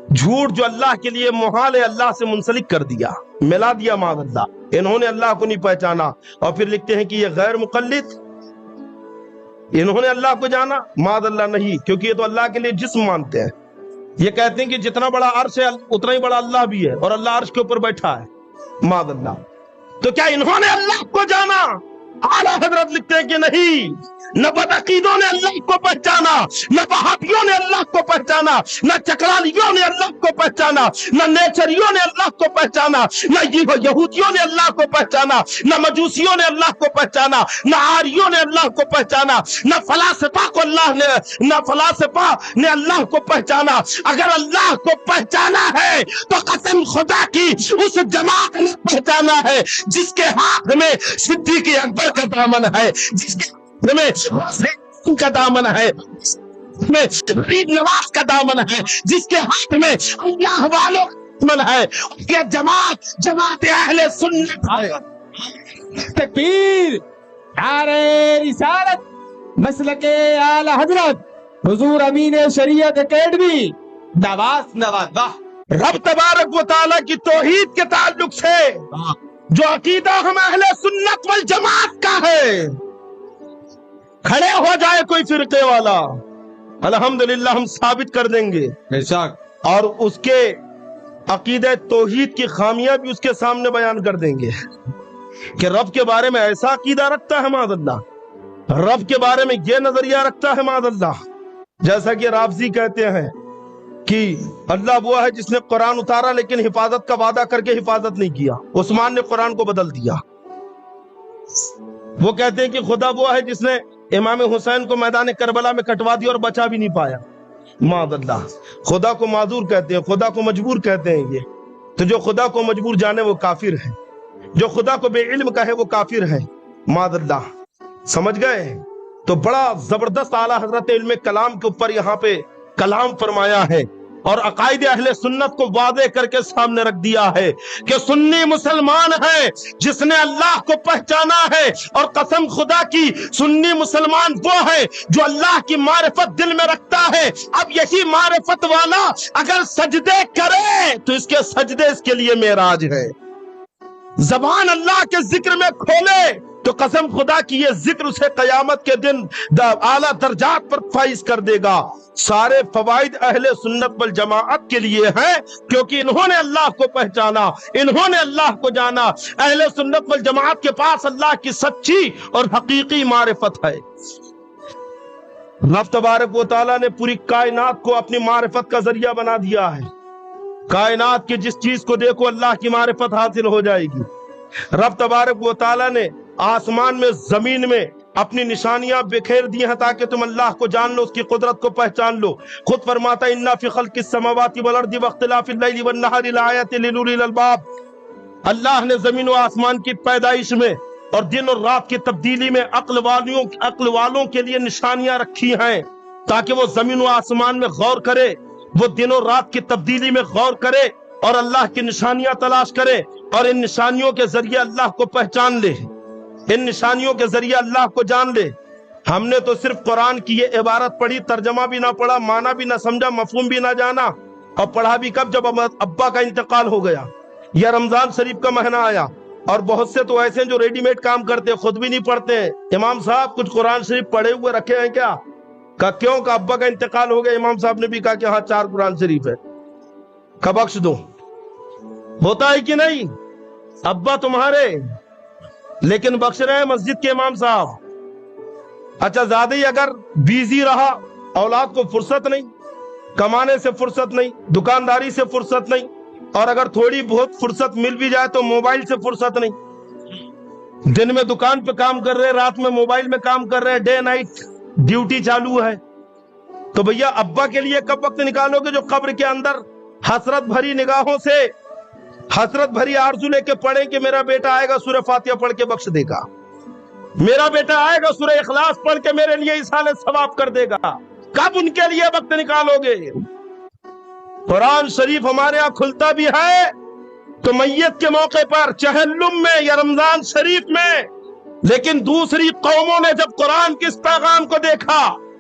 جھوٹ جو اللہ کے لیے محال ہے اللہ سے منسلک کر دیا، ملا دیا معاذ اللہ، انہوں نے اللہ کو نہیں پہچانا۔ اور پھر لکھتے ہیں کہ یہ غیر مقلد، انہوں نے اللہ کو جانا؟ معاذ اللہ نہیں، کیونکہ یہ تو اللہ کے لیے جسم مانتے ہیں۔ یہ کہتے ہیں کہ جتنا بڑا عرش ہے اتنا ہی بڑا اللہ بھی ہے، اور اللہ عرش کے اوپر بیٹھا ہے معاذ اللہ۔ تو کیا انہوں نے اللہ کو جانا؟ اعلیٰ حضرت لکھتے ہیں کہ نہیں، نہ بدعقیدوں نے اللہ کو پہچانا، نہ وہابیوں نے اللہ کو پہچانا، نہ چکرانیوں نے اللہ کو پہچانا، نہ نیچریوں نے اللہ کو پہچانا، نہ یہودیوں نے اللہ کو پہچانا، نہ مجوسیوں نے اللہ کو پہچانا، نہ آریوں نے اللہ کو پہچانا، نہ فلاسفہ کو اللہ نے، نہ فلاسفہ نے اللہ کو پہچانا۔ اگر اللہ کو پہچانا ہے تو قسم خدا کی اس جماعت نے پہچانا ہے جس کے ہاتھ میں صدیق اکبر کا دامن ہے، جس کے میں کا دامن ہے، میں غریب نواز کا دامن ہے، جس کے ہاتھ میں اللہ والوں کا دامن ہے، اس کے جماعت اہل سنت ہے۔ تکبیر، نعرہ رسالت، مسلک اعلی حضرت حضور امین شریعت اکیڈمی، نواز نواز۔ واہ، رب تبارک و تعالیٰ کی توحید کے تعلق سے جو عقیدہ ہم اہل سنت والجماعت کا ہے، کھڑے ہو جائے کوئی فرقے والا، الحمدللہ ہم ثابت کر دیں گے، بے شک، اور اس کے عقیدہ توحید کی خامیاں بھی اس کے سامنے بیان کر دیں گے کہ رب کے بارے میں ایسا عقیدہ رکھتا ہے معاذ اللہ، رب کے بارے میں یہ نظریہ رکھتا ہے معاذ اللہ۔ جیسا کہ رافضی کہتے ہیں کہ اللہ وہ ہے جس نے قرآن اتارا لیکن حفاظت کا وعدہ کر کے حفاظت نہیں کیا، عثمان نے قرآن کو بدل دیا۔ وہ کہتے ہیں کہ خدا وہ ہے جس نے امام حسین کو میدان کربلا میں کٹوا دیا اور بچا بھی نہیں پایا۔ معاذ اللہ. خدا کو معذور کہتے ہیں, خدا کو مجبور کہتے ہیں. یہ تو جو خدا کو مجبور جانے وہ کافر ہے, جو خدا کو بے علم کہے وہ کافر ہے. معاذ اللہ. سمجھ گئے؟ تو بڑا زبردست اعلیٰ حضرت علم کلام کے اوپر یہاں پہ کلام فرمایا ہے, اور عقائد اہل سنت کو واضح کر کے سامنے رکھ دیا ہے کہ سنی مسلمان ہے جس نے اللہ کو پہچانا ہے, اور قسم خدا کی سنی مسلمان وہ ہے جو اللہ کی معرفت دل میں رکھتا ہے. اب یہی معرفت والا اگر سجدے کرے تو اس کے سجدے اس کے لیے معراج ہے. زبان اللہ کے ذکر میں کھولے تو قسم خدا کی یہ ذکر اسے قیامت کے دن اعلیٰ درجات پر فائز کر دے گا. سارے فوائد اہل سنت والجماعت کے لیے ہیں کیونکہ انہوں نے اللہ کو پہچانا, انہوں نے اللہ کو جانا. اہل سنت والجماعت کے پاس اللہ کی سچی اور حقیقی معرفت ہے. رب تبارک و تعالیٰ نے پوری کائنات کو اپنی معرفت کا ذریعہ بنا دیا ہے. کائنات کی جس چیز کو دیکھو اللہ کی معرفت حاصل ہو جائے گی. رب تبارک و تعالیٰ نے آسمان میں زمین میں اپنی نشانیاں بکھیر دی ہیں تاکہ تم اللہ کو جان لو, اس کی قدرت کو پہچان لو. خود فرماتا ہے اِنَّ فِي خَلْقِ السَّمَاوَاتِ وَالْأَرْضِ وَاخْتِلَافِ اللَّيْلِ وَالنَّهَارِ لَآيَاتٍ لِأُولِي الْأَلْبَابِ. اللہ نے زمین و آسمان کی پیدائش میں اور دن اور رات کی تبدیلی میں عقل والوں کے لیے نشانیاں رکھی ہیں تاکہ وہ زمین و آسمان میں غور کرے, وہ دن اور رات کی تبدیلی میں غور کرے اور اللہ کی نشانیاں تلاش کرے اور ان نشانیوں کے ذریعے اللہ کو پہچان لے, ان نشانیوں کے ذریعے اللہ کو جان لے. ہم نے تو صرف قرآن کی یہ عبارت پڑھی, ترجمہ بھی نہ پڑھا, معنی بھی نہ سمجھا, مفہوم بھی نہ جانا, اور پڑھا بھی کب جب ابا کا انتقال ہو گیا یا رمضان شریف کا مہینہ آیا. اور بہت سے تو ایسے ہیں جو ریڈی میڈ کام کرتے, خود بھی نہیں پڑھتے ہیں. امام صاحب کچھ قرآن شریف پڑھے ہوئے رکھے ہیں کیا؟ کہا کیوں؟ کہ ابا کا انتقال ہو گیا. امام صاحب نے بھی کہا کہ ہاں 4 قرآن شریف ہے, کہ بخش دو. ہوتا ہے کہ نہیں؟ ابا تمہارے لیکن بخش رہے ہیں مسجد کے امام صاحب. اچھا زیادہ ہی اگر بیزی رہا, اولاد کو فرصت نہیں, کمانے سے فرصت نہیں, دکانداری سے فرصت نہیں, اور اگر تھوڑی بہت فرصت مل بھی جائے تو موبائل سے فرصت نہیں. دن میں دکان پہ کام کر رہے, رات میں موبائل میں کام کر رہے, ڈے نائٹ ڈیوٹی چالو ہے. تو بھیا ابا کے لیے کب وقت نکالو گے جو قبر کے اندر حسرت بھری نگاہوں سے, حسرت بھری آرزو لے کے پڑھیں کہ میرا بیٹا آئے گا سورہ فاتحہ پڑھ کے بخش دے گا, میرا بیٹا آئے گا سورہ اخلاص پڑھ کے میرے لیے ایصال ثواب کر دے گا. کب ان کے لیے وقت نکالو گے؟ قرآن شریف ہمارے ہاں کھلتا بھی ہے تو میت کے موقع پر, چہلم میں یا رمضان شریف میں, لیکن دوسری قوموں نے جب قرآن کے اس پیغام کو دیکھا,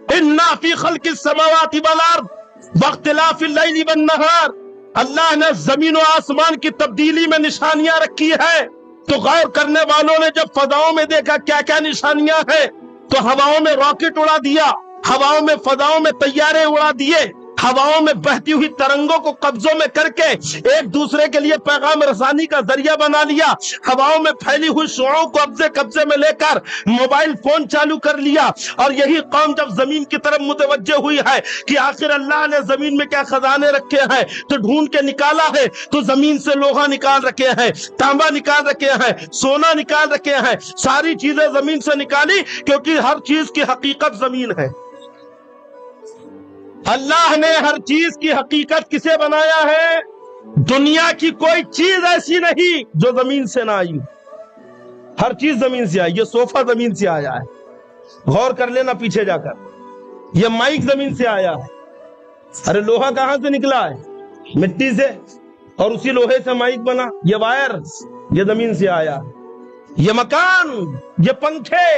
اِنَّ فِي خَلْقِ السَّمَاوَاتِ وَالْأَرْضِ وَاخْتِلَافِ اللَّيْلِ وَالنَّهَارِ, اللہ نے زمین و آسمان کی تبدیلی میں نشانیاں رکھی ہے. تو غور کرنے والوں نے جب فضاؤں میں دیکھا کیا کیا نشانیاں ہیں, تو ہواؤں میں راکٹ اڑا دیا, ہواؤں میں فضاؤں میں طیارے اڑا دیے, ہواؤں میں بہتی ہوئی ترنگوں کو قبضوں میں کر کے ایک دوسرے کے لیے پیغام رسانی کا ذریعہ بنا لیا, ہواؤں میں پھیلی ہوئی شعاعوں کو قبضے میں لے کر موبائل فون چالو کر لیا. اور یہی قوم جب زمین کی طرف متوجہ ہوئی ہے کہ آخر اللہ نے زمین میں کیا خزانے رکھے ہیں تو ڈھونڈ کے نکالا ہے, تو زمین سے لوہا نکال رکھے ہیں, تانبا نکال رکھے ہیں, سونا نکال رکھے ہیں, ساری چیزیں زمین سے نکالی کیونکہ ہر چیز کی حقیقت زمین ہے. اللہ نے ہر چیز کی حقیقت کسے بنایا ہے؟ دنیا کی کوئی چیز ایسی نہیں جو زمین سے نہ آئی, ہر چیز زمین سے آئی. یہ صوفہ زمین سے آیا ہے, غور کر لینا پیچھے جا کر. یہ مائک زمین سے آیا ہے. ارے لوہا کہاں سے نکلا ہے؟ مٹی سے, اور اسی لوہے سے مائک بنا. یہ وائر یہ زمین سے آیا. یہ مکان, یہ پنکھے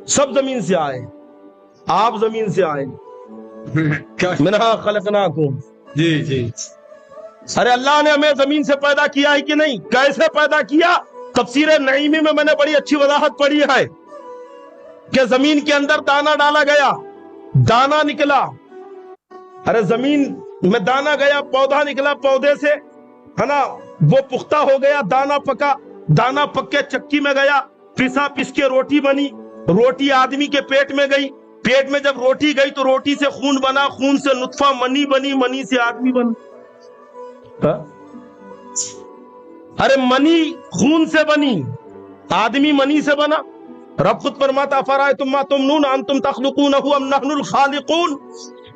سب زمین سے آئے. آپ زمین سے آئے. منہا خلقناکم. جی ارے اللہ نے ہمیں زمین سے پیدا کیا ہے کہ نہیں؟ کیسے پیدا کیا؟ تفسیر نعیمی میں میں نے بڑی اچھی وضاحت پڑھی ہے کہ زمین کے اندر دانا ڈالا گیا, دانا نکلا. ارے زمین میں دانا گیا, پودا نکلا, پودے سے ہے نا وہ پختہ ہو گیا, دانا پکا, دانا پک کے چکی میں گیا, پس کے روٹی بنی, روٹی آدمی کے پیٹ میں گئی, پیٹ میں جب روٹی گئی تو روٹی سے خون بنا, خون سے نطفہ منی بنی, منی سے آدمی بنا. ارے منی خون سے بنی, آدمی منی سے بنا. رب خود فرماتا افرأیتم ما تمنون انتم تخلقونہ ام نحن الخالقون.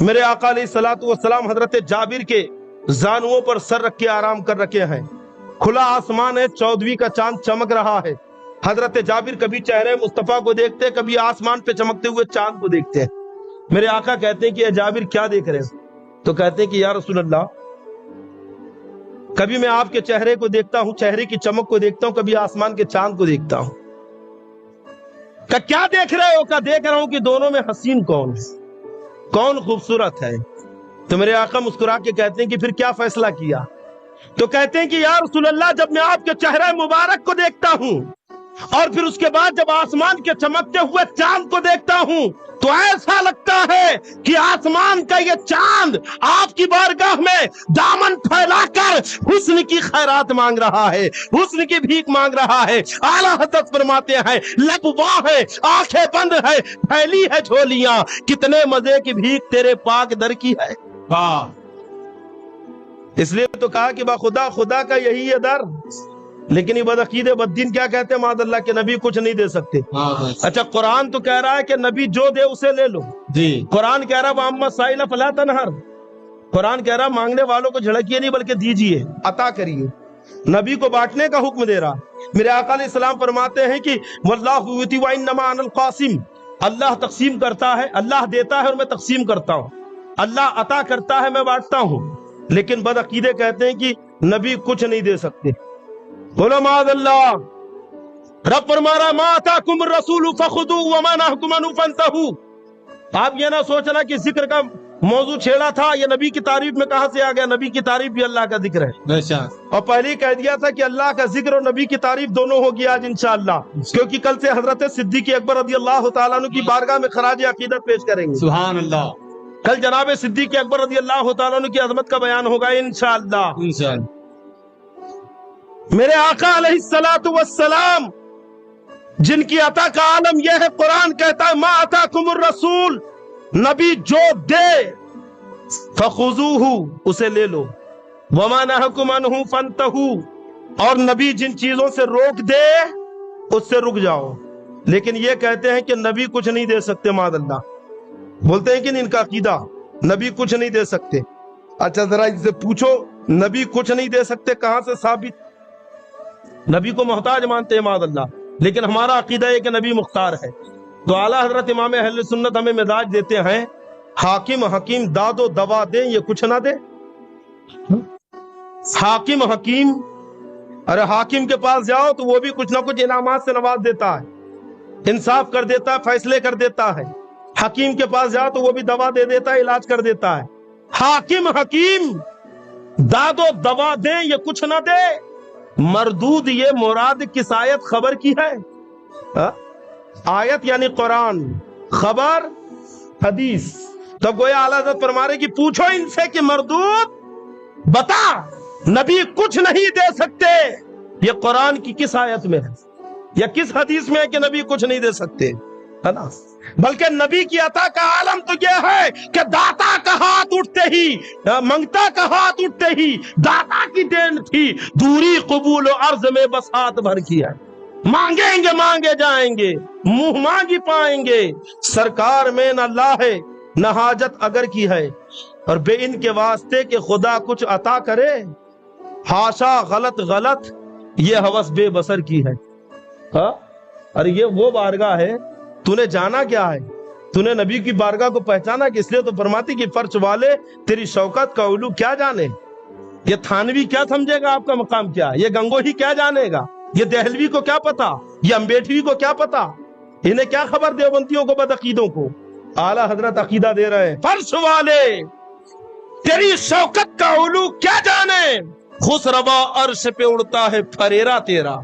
میرے آقا علیہ الصلوۃ والسلام حضرت جابر کے زانوؤں پر سر رکھ کے آرام کر رکھے ہیں، کھلا آسمان ہے، 14ویں کا چاند چمک رہا ہے۔ حضرت جابر کبھی چہرے مصطفیٰ کو دیکھتے، کبھی آسمان پہ چمکتے ہوئے چاند کو دیکھتے ہیں۔ میرے آقا کہتے ہیں کہ اے جابر کیا دیکھ رہے ہیں؟ تو کہتے ہیں کہ یا رسول اللہ کبھی میں آپ کے چہرے کو دیکھتا ہوں، چہرے کی چمک کو دیکھتا ہوں، کبھی آسمان کے چاند کو دیکھتا ہوں۔ کہ کیا دیکھ رہے ہو؟ کہ دیکھ رہا ہوں کہ دونوں میں حسین کون ہے، کون خوبصورت ہے۔ تو میرے آقا مسکرا کے کہتے ہیں کہ پھر کیا فیصلہ کیا؟ تو کہتے ہیں کہ یا رسول اللہ جب میں آپ کے چہرے مبارک کو دیکھتا ہوں اور پھر اس کے بعد جب آسمان کے چمکتے ہوئے چاند کو دیکھتا ہوں تو ایسا لگتا ہے کہ آسمان کا یہ چاند آپ کی بارگاہ میں دامن پھیلا کر حسن کی خیرات مانگ رہا ہے، حسن کی بھیک مانگ رہا ہے۔ اعلیٰ حضرت فرماتے ہیں لب واہ ہے، آنکھیں بند ہے، پھیلی ہے جھولیاں، کتنے مزے کی بھیک تیرے پاک در کی ہے۔ واہ، اس لیے تو کہا کہ خدا خدا کا یہی ہے در، لیکن یہ بدعقید بددین کیا کہتے ہیں معاذ اللہ کہ نبی کچھ نہیں دے سکتے۔ اچھا قرآن تو کہہ رہا ہے کہ نبی جو دے اسے لے لو، جی قرآن کہہ رہا وَأَمَّا السَّائِلَ فَلَا تَنْهَرْ، قرآن کہہ رہا مانگنے والوں کو جھڑکیے نہیں بلکہ دیجیے، عطا کریے، نبی کو بانٹنے کا حکم دے رہا۔ میرے آقا علیہ السلام فرماتے ہیں کہ وَاللَّهُ يُؤْتِي وَإِنَّمَا أَنَا الْقَاسِمُ، اللہ تقسیم کرتا ہے، اللہ دیتا ہے اور میں تقسیم کرتا ہوں، اللہ عطا کرتا ہے میں بانٹتا ہوں۔ لیکن بدعقیدے کہتے ہیں کہ نبی کچھ نہیں دے سکتے۔ بولو معاذ اللہ۔ رب فرما رہا ما آتاکم الرسول فخذوہ وما نہاکم عنہ فانتہوا۔ آپ یہ نہ سوچنا کہ ذکر کا موضوع چھیڑا تھا، یہ نبی کی تعریف میں کہاں سے آ گیا؟ نبی کی تعریف بھی اللہ کا ذکر ہے، بے شک، اور پہلے ہی کہہ دیا تھا کہ اللہ کا ذکر اور نبی کی تعریف دونوں ہوگی آج انشاءاللہ، کیونکہ کل سے حضرت صدیق اکبر رضی اللہ تعالیٰ عنہ کی بارگاہ میں خراج عقیدت پیش کریں گے۔ سبحان اللہ، کل جناب صدیق اکبر رضی اللہ تعالیٰ عنہ کی عظمت کا بیان ہوگا انشاءاللہ۔ انشاءاللہ۔ میرے آقا علیہ الصلوۃ والسلام جن کی عطا کا عالم یہ ہے، قرآن کہتا ہے ما آتاکم الرسول، نبی جو دے فخذوہ اسے لے لو، وما نہاکم عنہ فانتہوا، اور نبی جن چیزوں سے روک دے اس سے رک جاؤ۔ لیکن یہ کہتے ہیں کہ نبی کچھ نہیں دے سکتے معاذ اللہ، بولتے ہیں کہ ان کا عقیدہ نبی کچھ نہیں دے سکتے۔ اچھا ذرا اس سے پوچھو نبی کچھ نہیں دے سکتے کہاں سے ثابت؟ نبی کو محتاج مانتے ہیں معاذ اللہ، لیکن ہمارا عقیدہ ہے کہ نبی مختار ہے۔ تو اعلیٰ حضرت امام اہل سنت ہمیں مزاج دیتے ہیں حاکم حکیم داد و دوا دیں یہ کچھ نہ دے۔ حاکم حکیم، ارے حاکم کے پاس جاؤ تو وہ بھی کچھ نہ کچھ انعامات سے نواز دیتا ہے، انصاف کر دیتا ہے، فیصلے کر دیتا ہے۔ حکیم کے پاس جاؤ تو وہ بھی دوا دے دیتا ہے، علاج کر دیتا ہے۔ حاکم حکیم داد و دوا دیں یہ کچھ نہ دے، مردود یہ مراد کس آیت خبر کی ہے؟ آیت یعنی قرآن، خبر حدیث۔ تب گویا اعلیٰ حضرت فرما رہے کہ پوچھو ان سے کہ مردود بتا نبی کچھ نہیں دے سکتے، یہ قرآن کی کس آیت میں ہے یا کس حدیث میں ہے کہ نبی کچھ نہیں دے سکتے، ہے نا؟ بلکہ نبی کی عطا کا عالم تو یہ ہے کہ داتا کا ہاتھ اٹھتے ہی، منگتا کا ہاتھ اٹھتے ہی داتا کی دین تھی، دوری قبول و عرض میں بس ہاتھ بھر کیا، مانگیں گے مانگے جائیں گے، منہ مانگی پائیں گے، سرکار میں نہ لا ہے نہ حاجت اگر کی ہے، اور بے ان کے واسطے کہ خدا کچھ عطا کرے، ہاشا غلط غلط یہ ہوس بے بسر کی ہے۔ اور یہ وہ بارگاہ ہے، تو نے جانا کیا ہے؟ تو نے نبی کی بارگاہ کو پہچانا کہ اس لیے تو فرماتی کہ فرش والے تیری شوکت کا علو کیا جانے، یہ تھانوی کیا سمجھے گا آپ کا مقام کیا، یہ گنگوہی کیا جانے گا، یہ دہلوی کو کیا پتا، یہ امبیٹوی کو کیا پتا، انہیں کیا خبر دیوبندیوں کو بدعقیدوں کو۔ اعلیٰ حضرت عقیدہ دے رہے ہیں فرش والے تیری شوکت کا علو کیا جانے، خسروا عرش پہ اڑتا ہے پھریرا تیرا۔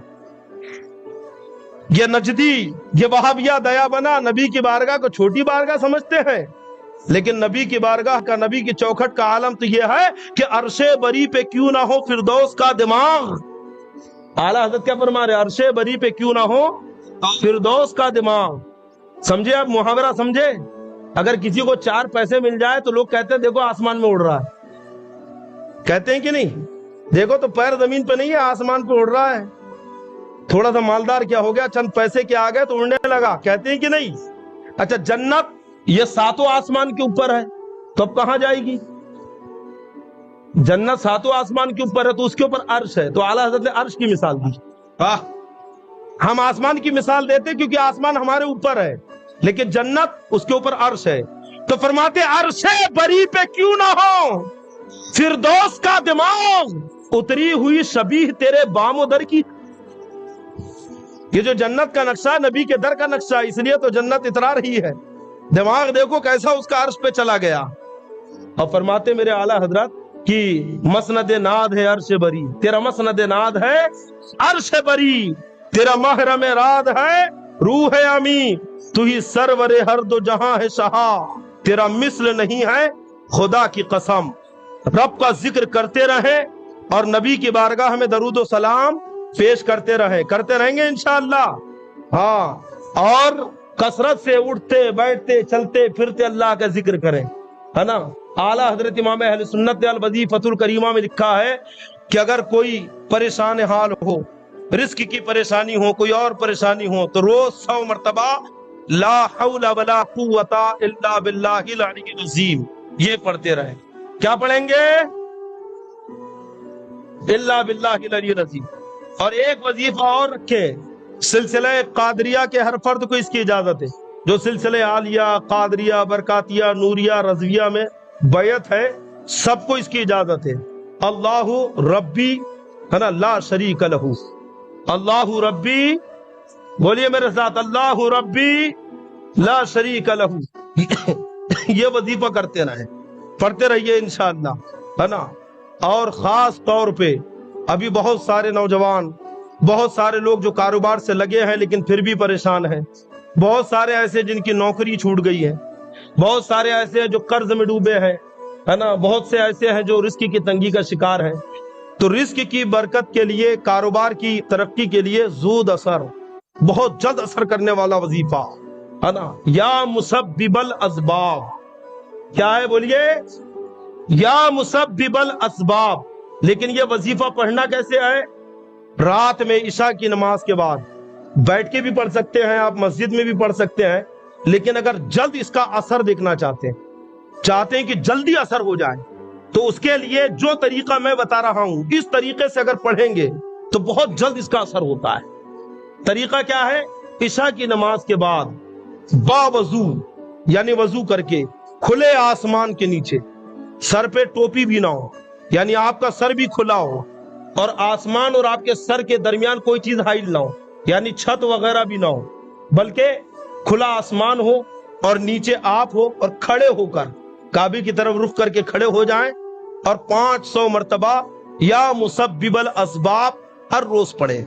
یہ نجدی، یہ وہابیہ دیا بنا نبی کی بارگاہ کو چھوٹی بارگاہ سمجھتے ہیں، لیکن نبی کی بارگاہ کا، نبی کی چوکھٹ کا عالم تو یہ ہے کہ عرش بری پہ کیوں نہ ہو فردوس کا دماغ۔ اعلیٰ حضرت کیا فرما رہے؟ عرش بری پہ کیوں نہ ہو فردوس کا دماغ۔ سمجھے آپ محاورہ سمجھے؟ اگر کسی کو 4 پیسے مل جائے تو لوگ کہتے ہیں دیکھو آسمان میں اڑ رہا ہے، کہتے ہیں کہ نہیں؟ دیکھو تو پیر زمین پہ نہیں ہے، آسمان پہ اڑ رہا ہے۔ تھوڑا سا مالدار کیا ہو گیا، چند پیسے کے آ گئے تو اڑنے لگا، کہتے ہیں کہ نہیں؟ اچھا جنت یہ 7 آسمان کے اوپر ہے، تو اب کہاں جائے گی؟ جنت ساتوں آسمان کے اوپر ہے تو اس کے اوپر عرش ہے، تو اعلیٰ حضرت نے عرش کی مثال دی۔ ہم آسمان کی مثال دیتے کیونکہ آسمان ہمارے اوپر ہے، لیکن جنت اس کے اوپر عرش ہے، تو فرماتے عرش بری پہ کیوں نہ ہو فردوس کا دماغ، اتری ہوئی شبیہ تیرے بام و در کی۔ یہ جو جنت کا نقشہ نبی کے در کا نقشہ، اس لیے تو جنت اترا رہی ہے۔ دماغ دیکھو کیسا اس کا عرش پہ چلا گیا۔ اور فرماتے میرے اعلیٰ حضرت کہ مسند ناد ہے عرش بری، تیرا مسند ناد ہے عرش بری، تیرا محرم راد ہے روح امی، تو ہی سرور ہر دو جہاں ہے شہا، تیرا مثل نہیں ہے خدا کی قسم۔ رب کا ذکر کرتے رہیں اور نبی کی بارگاہ میں درود و سلام پیش کرتے رہیں گے انشاءاللہ۔ ہاں، اور کثرت سے اٹھتے بیٹھتے چلتے پھرتے اللہ کا ذکر کریں، ہے نا۔ اعلیٰ حضرت امام اہل سنت الوظیفۃ الکریمہ میں لکھا ہے کہ اگر کوئی پریشان حال ہو، رزق کی پریشانی ہو، کوئی اور پریشانی ہو، تو روز 100 مرتبہ لا حول ولا قوت الا باللہ العلی العظیم یہ پڑھتے رہیں۔ کیا پڑھیں گے؟ الا باللہ العلی العظیم۔ اور ایک وظیفہ اور رکھے، سلسلہ قادریہ کے ہر فرد کو اس کی اجازت ہے، جو سلسلہ عالیہ، قادریہ، برکاتیہ، نوریہ، رضویہ میں بیعت ہے، سب کو اس کی اجازت ہے۔ اللہ ربی، ہے نا، لا شریک لہ، اللہ ربی، بولیے میرے ساتھ، اللہ ربی لا شریک لہ۔ یہ وظیفہ کرتے رہیں، پڑھتے رہیے انشاءاللہ، ہے نا۔ اور خاص طور پہ ابھی بہت سارے نوجوان، بہت سارے لوگ جو کاروبار سے لگے ہیں لیکن پھر بھی پریشان ہیں، بہت سارے ایسے جن کی نوکری چھوٹ گئی ہے، بہت سارے ایسے ہیں جو قرض میں ڈوبے ہیں، ہے نا، بہت سے ایسے ہیں جو رزق کی تنگی کا شکار ہیں۔ تو رزق کی برکت کے لیے، کاروبار کی ترقی کے لیے زود اثر، بہت جلد اثر کرنے والا وظیفہ، ہے نا، یا مسبب الاسباب۔ کیا ہے بولیے؟ یا مسبب الاسباب۔ لیکن یہ وظیفہ پڑھنا کیسے ہے؟ رات میں عشاء کی نماز کے بعد بیٹھ کے بھی پڑھ سکتے ہیں آپ، مسجد میں بھی پڑھ سکتے ہیں، لیکن اگر جلد اس کا اثر دیکھنا چاہتے ہیں کہ جلدی اثر ہو جائے، تو اس کے لیے جو طریقہ میں بتا رہا ہوں، اس طریقے سے اگر پڑھیں گے تو بہت جلد اس کا اثر ہوتا ہے۔ طریقہ کیا ہے؟ عشاء کی نماز کے بعد باوضو، یعنی وضو کر کے کھلے آسمان کے نیچے، سر پہ ٹوپی بھی نہ ہو، یعنی آپ کا سر بھی کھلا ہو، اور آسمان اور آپ کے سر کے درمیان کوئی چیز حائل نہ ہو، یعنی چھت وغیرہ بھی نہ ہو، بلکہ کھلا آسمان ہو اور نیچے آپ ہو، اور کھڑے ہو کر کعبے کی طرف رخ کر کے کھڑے ہو جائیں، اور 500 مرتبہ یا مسبب الاسباب ہر روز پڑھیں۔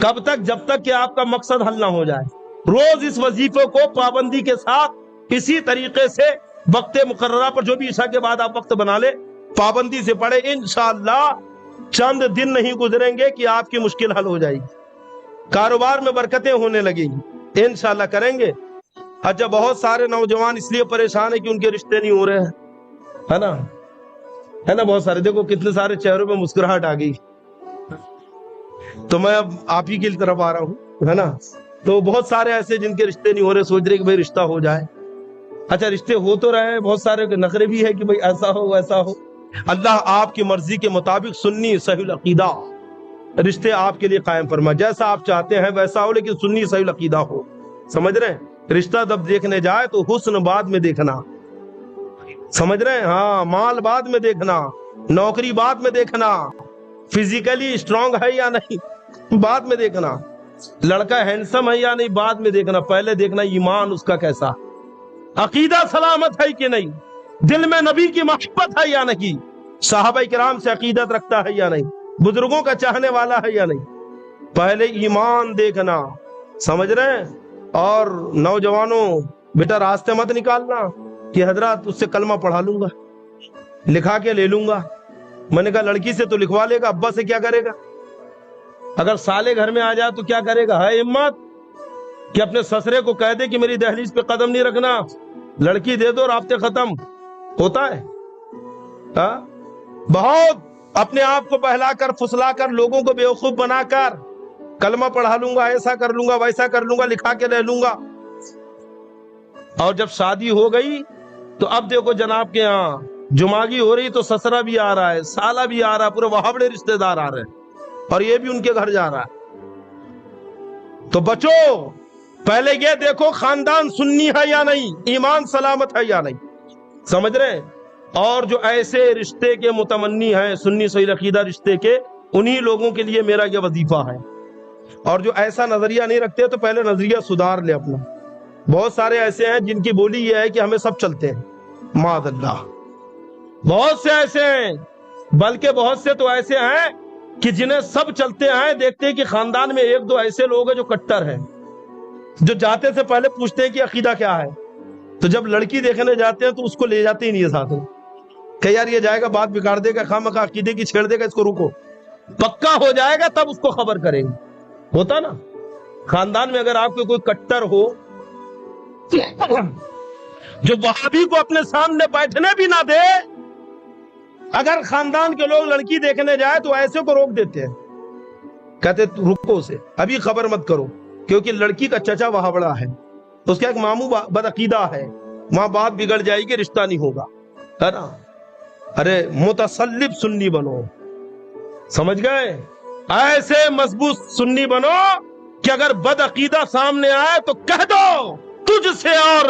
کب تک؟ جب تک کہ آپ کا مقصد حل نہ ہو جائے۔ روز اس وظیفے کو پابندی کے ساتھ اسی طریقے سے وقت مقررہ پر، جو بھی عشاء کے بعد آپ وقت بنا لے، پابندی سے پڑھیں۔ انشاءاللہ چند دن نہیں گزریں گے کہ آپ کی مشکل حل ہو جائے گی، کاروبار میں برکتیں ہونے لگیں گی، انشاءاللہ کریں گے۔ اچھا، بہت سارے نوجوان اس لیے پریشان ہیں کہ ان کے رشتے نہیں ہو رہے ہیں، ہے نا، بہت سارے، دیکھو کتنے سارے چہروں پہ مسکراہٹ آ گئی۔ تو میں اب آپ ہی کی طرف آ رہا ہوں، ہے نا۔ تو بہت سارے ایسے جن کے رشتے نہیں ہو رہے، سوچ رہے کہ بھائی رشتہ ہو جائے۔ اچھا، رشتے ہو تو رہے ہیں، بہت سارے نخرے بھی ہے کہ بھائی ایسا ہو ویسا ہو۔ اللہ آپ کی مرضی کے مطابق سنی صحیح العقیدہ رشتے آپ کے لیے قائم فرما، جیسا آپ چاہتے ہیں ویسا ہو، لیکن سنی صحیح العقیدہ ہو۔ سمجھ رہے ہیں؟ رشتہ جب دیکھنے جائے تو حسن بعد میں دیکھنا، سمجھ رہے ہیں؟ ہاں، مال بعد میں دیکھنا، نوکری بعد میں دیکھنا، فزیکلی اسٹرانگ ہے یا نہیں بعد میں دیکھنا، لڑکا ہینڈسم ہے یا نہیں بعد میں دیکھنا، پہلے دیکھنا ایمان اس کا کیسا، عقیدہ سلامت ہے کہ نہیں، دل میں نبی کی محبت ہے یا نہیں، صحابہ کرام سے عقیدت رکھتا ہے یا نہیں، بزرگوں کا چاہنے والا ہے یا نہیں، پہلے ایمان دیکھنا، سمجھ رہے ہیں؟ اور نوجوانوں، بیٹا راستے مت نکالنا کہ حضرات اس سے کلمہ پڑھا لوں گا، لکھا کے لے لوں گا۔ میں نے کہا لڑکی سے تو لکھوا لے گا، ابا سے کیا کرے گا؟ اگر سالے گھر میں آ جائے تو کیا کرے گا؟ ہے ہمت کہ اپنے سسرے کو کہہ دے کہ میری دہلیز پہ قدم نہیں رکھنا، لڑکی دے دو، رابطے ختم ہوتا ہے۔ بہت اپنے آپ کو بہلا کر پھسلا کر لوگوں کو بیوقوف بنا کر کلمہ پڑھا لوں گا، ایسا کر لوں گا، ویسا کر لوں گا، لکھا کے لے لوں گا، اور جب شادی ہو گئی تو اب دیکھو جناب کے یہاں جمعگی ہو رہی تو سسرا بھی آ رہا ہے، سالہ بھی آ رہا ہے، پورے وہاں بڑے رشتہ دار آ رہے ہیں اور یہ بھی ان کے گھر جا رہا ہے۔ تو بچو، پہلے یہ دیکھو خاندان سنی ہے یا نہیں، ایمان سلامت ہے یا نہیں، سمجھ رہے ہیں؟ اور جو ایسے رشتے کے متمنی ہیں، سنی صحیح عقیدہ رشتے کے، انہی لوگوں کے لیے میرا یہ وظیفہ ہے۔ اور جو ایسا نظریہ نہیں رکھتے تو پہلے نظریہ سدھار لے اپنا۔ بہت سارے ایسے ہیں جن کی بولی یہ ہے کہ ہمیں سب چلتے ہیں، معاذ اللہ، بہت سے ایسے ہیں، بلکہ بہت سے تو ایسے ہیں کہ جنہیں سب چلتے ہیں، دیکھتے ہیں کہ خاندان میں ایک دو ایسے لوگ ہیں جو کٹر ہیں، جو جاتے سے پہلے پوچھتے ہیں کہ عقیدہ کیا ہے، تو جب لڑکی دیکھنے جاتے ہیں تو اس کو لے جاتے ہی نہیں ہے ساتھ میں، کہ یار یہ جائے گا بات بگاڑ دے گا، خواہ عقیدے کی چھیڑ دے گا، اس کو رکو، پکا ہو جائے گا تب اس کو خبر کریں گے۔ ہوتا نا خاندان میں، اگر آپ کو کوئی کٹر ہو جو وہابی کو اپنے سامنے بیٹھنے بھی نہ دے، اگر خاندان کے لوگ لڑکی دیکھنے جائے تو ایسے کو روک دیتے ہیں، کہتے رکو اسے، ابھی خبر مت کرو، کیونکہ لڑکی کا چچا وہاں بڑا ہے، اس کا ایک ماموں بدعقیدہ ہے، وہاں بات بگڑ جائے گی، رشتہ نہیں ہوگا، ہے نا؟ ارے متسلب سنی بنو، سمجھ گئے؟ ایسے مضبوط سنی بنو کہ اگر بدعقیدہ سامنے آئے تو کہہ دو تجھ سے اور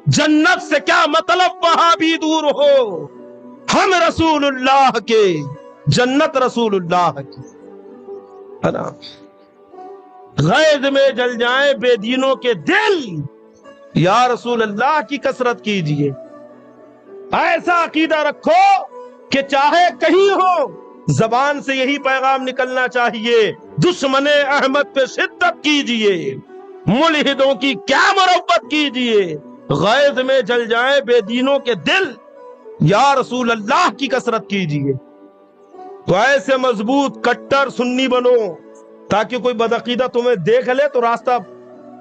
جنت سے کیا مطلب، وہاں بھی دور ہو، ہم رسول اللہ کے، جنت رسول اللہ کی، ہے نا؟ غیظ میں جل جائیں بے دینوں کے دل، یا رسول اللہ کی کثرت کیجئے۔ ایسا عقیدہ رکھو کہ چاہے کہیں ہو، زبان سے یہی پیغام نکلنا چاہیے، دشمن احمد پہ شدت کیجئے، ملحدوں کی کیا مربت کیجئے، غیظ میں جل جائیں بے دینوں کے دل، یا رسول اللہ کی کثرت کیجئے۔ تو ایسے مضبوط کٹر سنی بنو تاکہ کوئی بدعقیدہ تمہیں دیکھ لے تو راستہ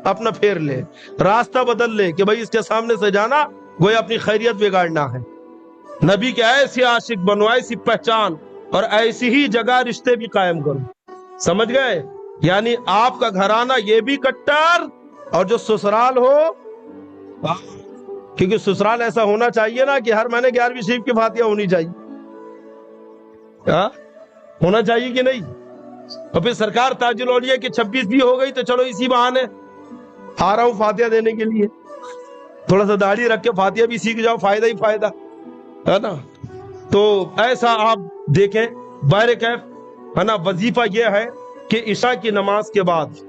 اپنا پھیر لے، راستہ بدل لے کہ بھائی اس کے سامنے سے جانا گویا اپنی خیریت بگاڑنا ہے۔ نبی کے ایسے عاشق بنو، ایسی پہچان اور ایسی ہی جگہ رشتے بھی قائم کرو، سمجھ گئے؟ یعنی آپ کا گھرانہ یہ بھی کٹر، اور جو سسرال ہو، کیونکہ سسرال ایسا ہونا چاہیے نا کہ ہر مہینے 11ویں شریف کی فاتحہ ہونی چاہیے، ہونا چاہیے کہ نہیں؟ اور پھر سرکار تاج الاولیاء کی 26 بھی ہو گئی تو چلو اسی بہانے آ رہا ہوں فاتحہ دینے کے لیے، تھوڑا سا داڑھی رکھ کے فاتحہ بھی سیکھ جاؤ، فائدہ ہی فائدہ ہے نا؟ تو ایسا آپ دیکھیں بہر کیف، ہے نا؟ وظیفہ یہ ہے کہ عشاء کی نماز کے بعد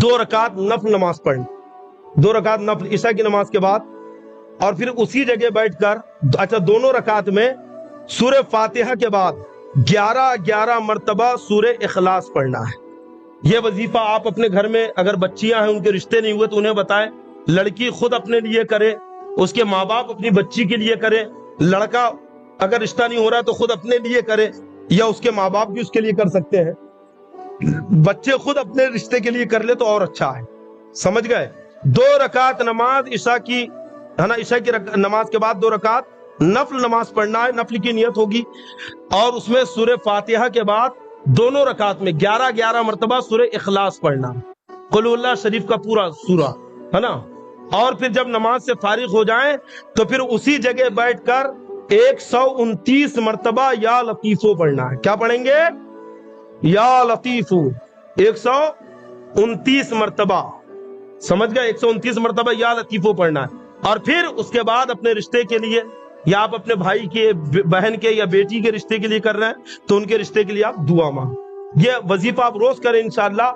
2 رکعت نفل نماز پڑھیں، 2 رکعت نفل عشاء کی نماز کے بعد، اور پھر اسی جگہ بیٹھ کر دونوں رکعت میں سورہ فاتحہ کے بعد 11 مرتبہ سورہ اخلاص پڑھنا ہے۔ یہ وظیفہ آپ اپنے گھر میں، اگر بچیاں ہیں ان کے رشتے نہیں ہوئے تو انہیں بتائیں، لڑکی خود اپنے لیے کرے، اس کے ماں باپ اپنی بچی کے لیے کرے، لڑکا اگر رشتہ نہیں ہو رہا تو خود اپنے لیے کرے، یا اس کے ماں باپ بھی اس کے لیے کر سکتے ہیں، بچے خود اپنے رشتے کے لیے کر لے تو اور اچھا ہے، سمجھ گئے؟ 2 رکعت نماز عشاء کی، ہے نا؟ عشاء کی نماز کے بعد 2 رکعت نفل نماز پڑھنا ہے، نفل کی نیت ہوگی، اور اس میں سورہ فاتحہ کے بعد دونوں رکعت میں 11 مرتبہ سورہ اخلاص پڑھنا، قل اللہ شریف کا پورا سورہ، ہے نا؟ اور پھر جب نماز سے فارغ ہو جائیں تو پھر اسی جگہ بیٹھ کر 129 مرتبہ یا لطیفو پڑھنا ہے۔ کیا پڑھیں گے؟ یا لطیفو، 129 مرتبہ، سمجھ گئے؟ 129 مرتبہ یا لطیفو پڑھنا ہے، اور پھر اس کے بعد اپنے رشتے کے لیے، یا آپ اپنے بھائی کے، بہن کے یا بیٹی کے رشتے کے لیے کر رہے ہیں تو ان کے رشتے کے لیے آپ دعا مانگ۔ یہ وظیفہ آپ روز کریں انشاءاللہ،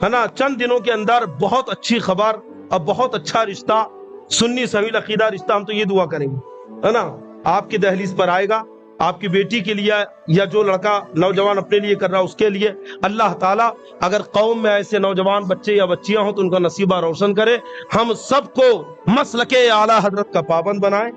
ہے نا؟ چند دنوں کے اندر بہت اچھی خبر اور بہت اچھا رشتہ، سنی صحیح عقیدہ رشتہ، ہم تو یہ دعا کریں گے، ہے نا؟ آپ کی دہلیز پر آئے گا، آپ کی بیٹی کے لیے یا جو لڑکا نوجوان اپنے لیے کر رہا ہے اس کے لیے۔ اللہ تعالیٰ اگر قوم میں ایسے نوجوان بچے یا بچیاں ہوں تو ان کا نصیبہ روشن کرے، ہم سب کو مسلک اعلیٰ حضرت کا پابند بنائے۔